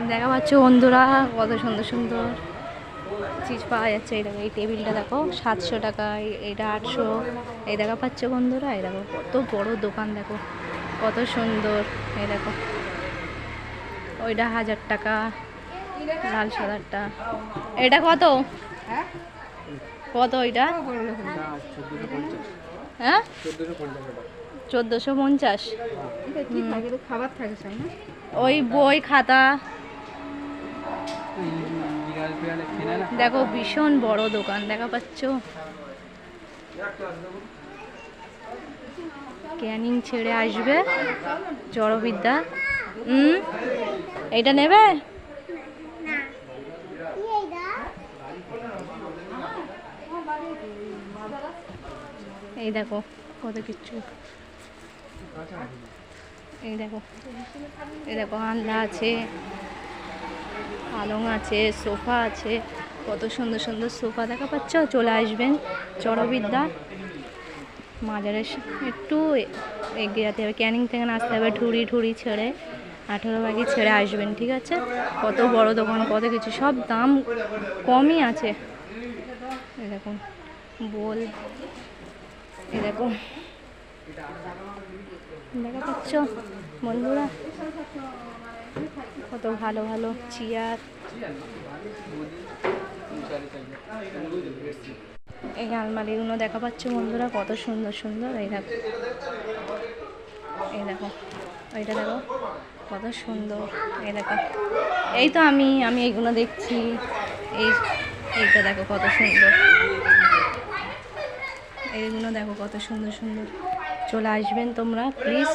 দেখা পাচ্ছ বন্ধুরা কত সুন্দর সুন্দর চিজ পাওয়া যাচ্ছে। এই দেখো এই টেবিলটা দেখো 700 টাকা, এটা 800। এই দেখা পাচ্ছ বন্ধুরা, এই দেখো কত বড় দোকান, দেখো কত সুন্দর। এই দেখো ওইটা 1000 টাকা, লাল সাদারটা। এটা কত কত ওইটা? হ্যাঁ 1450। খাবার থাকে সব না? ওই বই খাতা দেখো, ভীষণ বড় দোকান দেখা পাচ্ছ। ক্যানিং ছেড়ে আসবে জড়বিদ্যা। এইটা নেবে? এই দেখো কত কিছু। এই দেখো এই দেখো আলনা আছে, পালং আছে, সোফা আছে, কত সুন্দর সুন্দর সোফা দেখা পাচ্ছ। চলে আসবেন চড়বিদ্যা মাজারের একটু এগিয়ে যেতে হবে, ক্যানিং থেকে আসতে হবে ঠুরি ঠুরি ছেড়ে 18 বাগি ছেড়ে আসবেন, ঠিক আছে। কত বড় দোকান, কত কিছু, সব দাম কমই আছে। এই দেখুন বোল, এই দেখুন দেখা পাচ্ছ বন্ধুরা কত ভালো ভালো চেয়ার। এই আলমারিগুলো দেখা পাচ্ছ বন্ধুরা কত সুন্দর সুন্দর। এই দেখো এই দেখো এইটা দেখো কত সুন্দর। এই দেখো এই তো আমি এইগুলো দেখছি। এইটা দেখো কত সুন্দর, এইগুলো দেখো কত সুন্দর সুন্দর। চলে আসবেন তোমরা প্লিজ।